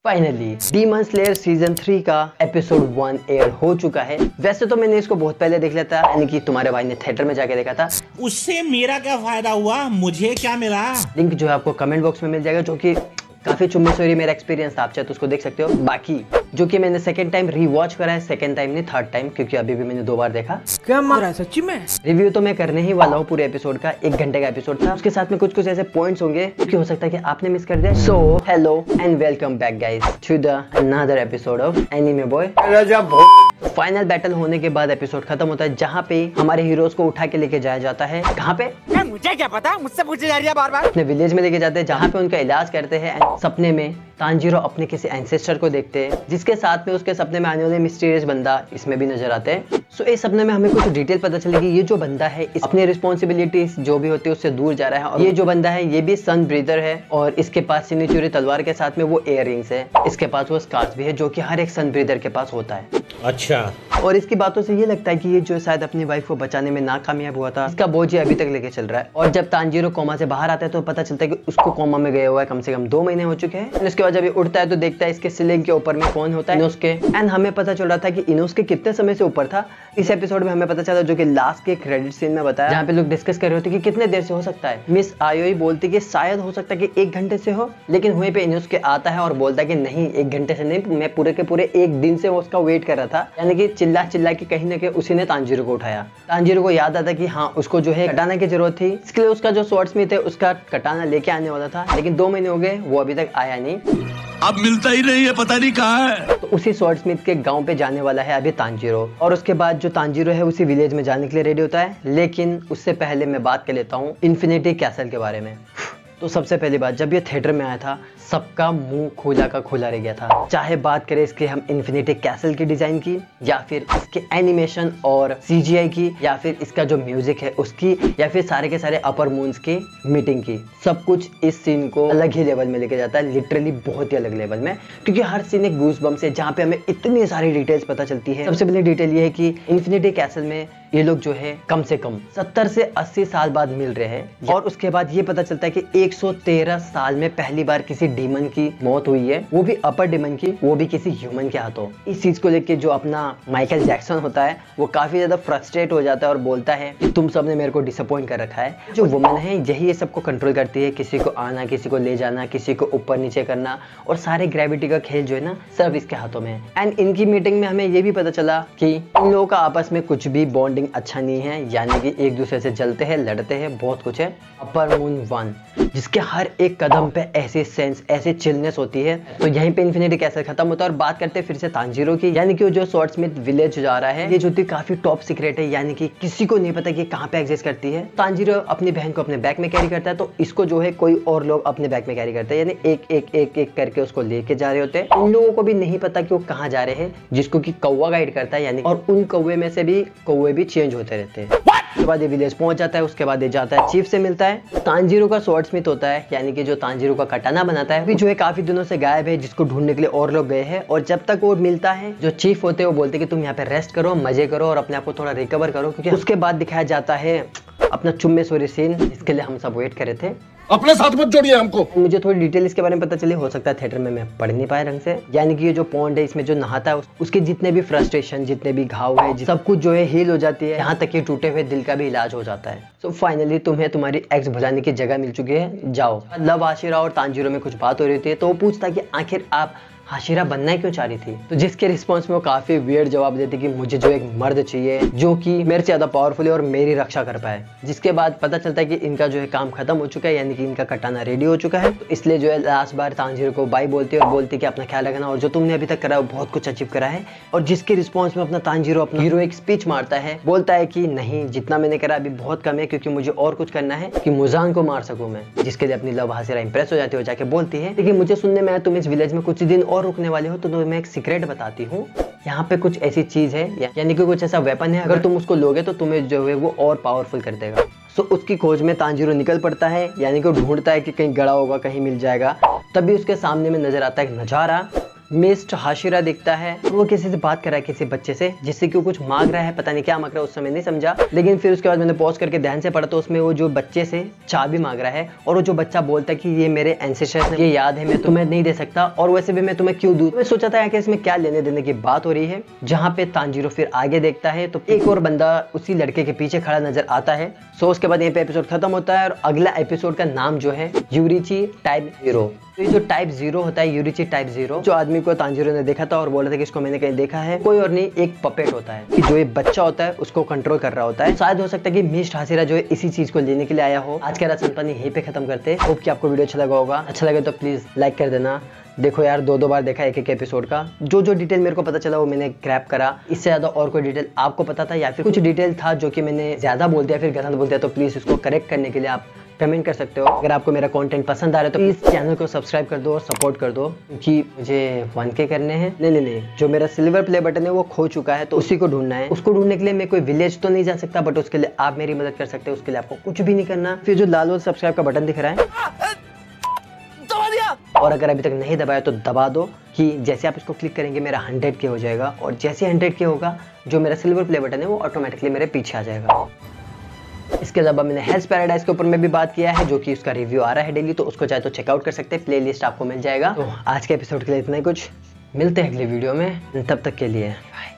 Finally demon slayer season 3 का episode 1 air हो चुका है। वैसे तो मैंने इसको बहुत पहले देख लिया था, यानी कि तुम्हारे भाई ने थिएटर में जाके देखा था। उससे मेरा क्या फायदा हुआ, मुझे क्या मिला? लिंक जो है आपको कमेंट बॉक्स में मिल जाएगा, जो कि काफी चुम्बी सोरी मेरा एक्सपीरियंस था, आप चाहे तो उसको देख सकते हो। बाकी जो कि मैंने सेकंड टाइम रीवॉच करा है, सेकंड टाइम नहीं थर्ड टाइम, क्योंकि अभी भी मैंने 2 बार देखा। क्या मारा है सच्ची में? रिव्यू तो मैं करने ही वाला हूँ पूरे एपिसोड का, 1 घंटे का एपिसोड था। उसके साथ में कुछ ऐसे पॉइंट्स होंगे कि हो सकता है कि आपने मिस कर दिया। So hello and welcome back guys to the another episode of anime boy. Final battle होने के बाद एपिसोड खत्म होता है, जहाँ पे हमारे हीरोज को उठा के लेके जाया जाता है। कहाँ पे? मुझे क्या पता, मुझसे पूछे जा रही है बार बार। अपने विलेज में लेके जाते हैं, जहाँ पे उनका इलाज करते हैं। सपने में तांजीरो अपने किसी एंसेस्टर को देखते हैं, जिसके साथ में उसके सपने में आने वाले मिस्टीरियस बंदा इसमें भी नजर आते हैं। सो इस सपने में हमें कुछ डिटेल पता चलेगी। ये जो बंदा है अपनी रिस्पॉन्सिबिलिटीज जो भी होती है उससे दूर जा रहा है, और ये जो बंदा है ये भी सन ब्रीदर है, और इसके पास सिनीचुरी तलवार के साथ में वो इयररिंग्स है। इसके पास वो स्कार्स भी है, जो कि हर एक सन ब्रीदर के पास होता है। अच्छा, और इसकी बातों से ये लगता है कि ये जो शायद अपनी वाइफ को बचाने में नाकामयाब हुआ था, इसका बोझ अभी तक लेके चल रहा है। और जब तांजीरो कोमा से बाहर आता है तो पता चलता है कि उसको कोमा में गया हुआ है कम से कम 2 महीने हो चुके हैं। और इसके बाद जब ये उठता है तो देखता है इसके सीलिंग के ऊपर में कौन होता है, इनोसके। एंड हमें पता चल रहा था कि इनोसके कितने समय से ऊपर था। इस एपिसोड में हमें पता चला, जो कि लास्ट के क्रेडिट सीन में बताया, जहाँ पे लोग डिस्कस कर रहे होते कि कितने देर से हो सकता है। मिस आयोई बोलती कि शायद हो सकता है कि 1 घंटे से हो, लेकिन वहीं पे इनोसके आता है और बोलता है कि नहीं, 1 घंटे से नहीं, मैं पूरे के पूरे 1 दिन से उसका वेट कर रहा था। यानी कि चिल्ला चिल्ला के कहीं ना कहीं उसी ने तांजीरो को उठाया। तांजीरो को याद आता कि हाँ, उसको जो है कटाना की जरूरत थी, इसके लिए उसका जो स्वॉर्ड्समिथ है उसका कटाना लेके आने वाला था, लेकिन 2 महीने हो गए, वो अभी तक आया नहीं। अब मिलता ही नहीं है, पता नहीं कहाँ है। तो उसी स्वॉर्ड्समिथ के गांव पे जाने वाला है अभी तांजीरो। और उसके बाद जो तांजीरो है उसी विलेज में जाने के लिए रेडी होता है। लेकिन उससे पहले मैं बात कर लेता हूँ इन्फिनिटी कैसल के बारे में। तो सबसे पहली बात, जब ये थिएटर में आया था सबका मुंह खोला का खोला रह गया था। चाहे बात करें इसके हम इन्फिनिटी कैसल की डिजाइन की, या फिर इसके एनिमेशन और सीजीआई की, या फिर इसका जो म्यूजिक है उसकी, या फिर सारे के सारे अपर मून्स की मीटिंग की, सब कुछ इस सीन को अलग ही लेवल में लेके जाता है। लिटरली बहुत ही अलग लेवल में, क्योंकि हर सीन एक गूज़बम्प्स है, जहाँ पे हमें इतनी सारी डिटेल्स पता चलती है। सबसे पहले डिटेल ये है कि इन्फिनिटी कैसल में ये लोग जो है कम से कम 70 से 80 साल बाद मिल रहे हैं। और उसके बाद ये पता चलता है कि 113 साल में पहली बार किसी डीमन की मौत हुई है, वो भी अपर डीमन की, वो भी किसी ह्यूमन के हाथों। इस चीज को लेके जो अपना माइकल जैक्सन होता है वो काफी ज्यादा फ्रस्ट्रेट हो जाता है और बोलता है कि तुम सबने मेरे को डिसअपॉइंट कर रखा है। जो वुमन है यही ये सबको कंट्रोल करती है, किसी को आना, किसी को ले जाना, किसी को ऊपर नीचे करना, और सारे ग्रेविटी का खेल जो है ना सब इसके हाथों में है। एंड इनकी मीटिंग में हमें ये भी पता चला कि इन लोगों का आपस में कुछ भी बॉन्डिंग अच्छा नहीं है, यानी कि एक दूसरे से जलते हैं, लड़ते हैं, बहुत कुछ है। अपर मून 1 जिसके हर एक कदम पे ऐसे सेंस, ऐसे चिलनेस होती है। तो यहीं पे इन्फिनिटी कैसल खत्म होता है। और बात करते हैं फिर से तांजीरो की, यानी कि जो स्वॉर्ड्समिथ विलेज जा रहा है, ये जो थी काफी टॉप सीक्रेट है, यानी कि किसी को नहीं पता कि कहाँ पे एग्जिस्ट करती है। तांजीरो अपनी बहन को अपने बैग में कैरी करता है, तो इसको जो है कोई और लोग अपने बैग में कैरी करते हैं, यानी एक एक एक एक करके उसको लेके जा रहे होते हैं। उन लोगों को भी नहीं पता कि वो कहाँ जा रहे हैं, जिसको कि कौवा गाइड करता है, यानी और उन कौवे में से भी कौवे भी चेंज होते रहते हैं। उसके बाद ये विलेज पहुंच जाता है, उसके बाद ये जाता है चीफ से मिलता है। तांजीरो का स्वॉर्ड्समिथ होता है, यानी कि जो तांजीरो का कटाना बनाता है, जो है काफी दिनों से गायब है, जिसको ढूंढने के लिए और लोग गए हैं। और जब तक वो मिलता है, जो चीफ होते हैं वो बोलते हैं कि तुम यहाँ पे रेस्ट करो, मजे करो और अपने आप को थोड़ा रिकवर करो, क्योंकि उसके बाद दिखाया जाता है अपना चुम्मे सोरी सीन, जिसके लिए हम सब वेट कर रहे थे। अपने साथ मत जोड़िए हमको। मुझे थोड़ी डिटेल इसके बारे में पता चली, हो सकता है थिएटर में मैं पढ़ नहीं पाया ढंग से। यानी कि ये जो पॉन्ड है इसमें जो नहाता है उसके जितने भी फ्रस्ट्रेशन, जितने भी घाव है, सब कुछ जो है हील हो जाती है, यहाँ तक कि टूटे हुए दिल का भी इलाज हो जाता है। सो फाइनली तुम्हें तुम्हारी एक्स भुलाने की जगह मिल चुकी है, जाओ। लव आशिरा और तांजीरो में कुछ बात हो रही थी, तो वो पूछता कि आखिर आप हाशिरा बनना क्यों चाह रही थी। तो जिसके रिस्पॉन्स में वो काफी वियर्ड जवाब देती कि मुझे जो एक मर्द चाहिए जो कि मेरे से ज्यादा पावरफुल है और मेरी रक्षा कर पाए। जिसके बाद पता चलता है कि इनका जो है काम खत्म हो चुका है, यानी कि इनका कटाना रेडी हो चुका है। तो इसलिए जो है लास्ट बार तांजीरो को बाय बोलती है और बोलती है कि अपना ख्याल रखना, और जो तुमने अभी तक करा है वो बहुत कुछ अचीव करा है। और जिसके रिस्पॉन्स में अपना तांजीरो अपना हीरो एक स्पीच मारता है, बोलता है कि नहीं, जितना मैंने करा अभी बहुत कम है, क्योंकि मुझे और कुछ करना है कि मुजान को मार सकूं मैं। जिसके लिए अपनी लव हासिरा इंप्रेस हो जाती है, जाके बोलती है लेकिन मुझे सुनने में आया तुम इस विलेज में कुछ दिन और रुकने वाले हो, तो मैं एक सीक्रेट बताती हूँ। यहाँ पे कुछ ऐसी चीज है, यानी कि कुछ ऐसा वेपन है, अगर तुम उसको लोगे तो तुम्हें जो है वो और पावरफुल कर देगा। सो उसकी खोज में तांजीरो निकल पड़ता है, यानी कि वो ढूंढता है कि कहीं गड़ा होगा, कहीं मिल जाएगा। तभी उसके सामने में नजर आता है एक नजारा, मिस्ट हाशिरा दिखता है, वो किसी से बात कर रहा है, किसी बच्चे से, जिससे कि वो कुछ मांग रहा है, पता नहीं क्या मांग रहा है, उस समय नहीं समझा। लेकिन फिर उसके बाद मैंने पॉज करके ध्यान से पढ़ा तो उसमें वो जो बच्चे से चाबी मांग रहा है और वो जो बच्चा बोलता है कि ये मेरे एंसेस्टर्स ये याद है, मैं तुम्हें नहीं दे सकता और वैसे भी मैं तुम्हें क्यों दूं। मैं सोचा था कि इसमें क्या लेने देने की बात हो रही है। जहाँ पे तांजीरो फिर आगे देखता है तो एक और बंदा उसी लड़के के पीछे खड़ा नजर आता है। सो उसके बाद यहीं पे एपिसोड खत्म होता है और अगला एपिसोड का नाम जो है यूरिची टाइप 0। तो ये जो टाइप 0 होता है, यूरिची टाइप 0, जो आदमी को तांजीरो ने देखा था और बोला था कि इसको मैंने कहीं देखा है, कोई और नहीं एक पपेट होता है कि जो ये बच्चा होता है उसको कंट्रोल कर रहा होता है। शायद हो सकता है कि मिस्ट हाशिरा जो है इसी चीज को लेने के लिए आया हो। आज का राजस्थान पानी यहीं पे खत्म करते हैं। होप कि आपको वीडियो अच्छा लगा होगा। अच्छा लगे तो प्लीज लाइक कर देना। देखो यार, दो बार देखा एक एपिसोड का। जो डिटेल मेरे को पता चला वो मैंने ग्रैब करा। इससे ज्यादा और कोई डिटेल आपको पता था या फिर कुछ डिटेल था जो कि मैंने ज्यादा बोल दिया फिर गलत बोल दिया, तो प्लीज इसको करेक्ट करने के लिए आप कमेंट कर सकते हो। अगर आपको मेरा कंटेंट पसंद आ रहा है तो प्लीज चैनल को सब्सक्राइब कर दो और सपोर्ट कर दो, क्योंकि मुझे 1K करने हैं। नहीं, जो मेरा सिल्वर प्ले बटन है वो खो चुका है, तो उसी को ढूंढना है। उसको ढूंढने के लिए मैं कोई विलेज तो नहीं जा सकता, बट उसके लिए आप मेरी मदद कर सकते हो। उसके लिए आपको कुछ भी नहीं करना। फिर जो लाल वाला सब्सक्राइब का बटन दिख रहा है और अगर अभी तक नहीं दबाया तो दबा दो, कि जैसे आप इसको क्लिक करेंगे मेरा 100K हो जाएगा और जैसे 100K होगा जो मेरा सिल्वर प्ले बटन है वो ऑटोमेटिकली मेरे पीछे आ जाएगा। इसके अलावा मैंने हेल्स पैराडाइज के ऊपर में भी बात किया है, जो कि उसका रिव्यू आ रहा है डेली, तो उसको चाहे तो चेकआउट कर सकते हैं, प्लेलिस्ट आपको मिल जाएगा। तो आज के एपिसोड के लिए इतना ही कुछ। मिलते हैं अगली वीडियो में, तब तक के लिए बाय।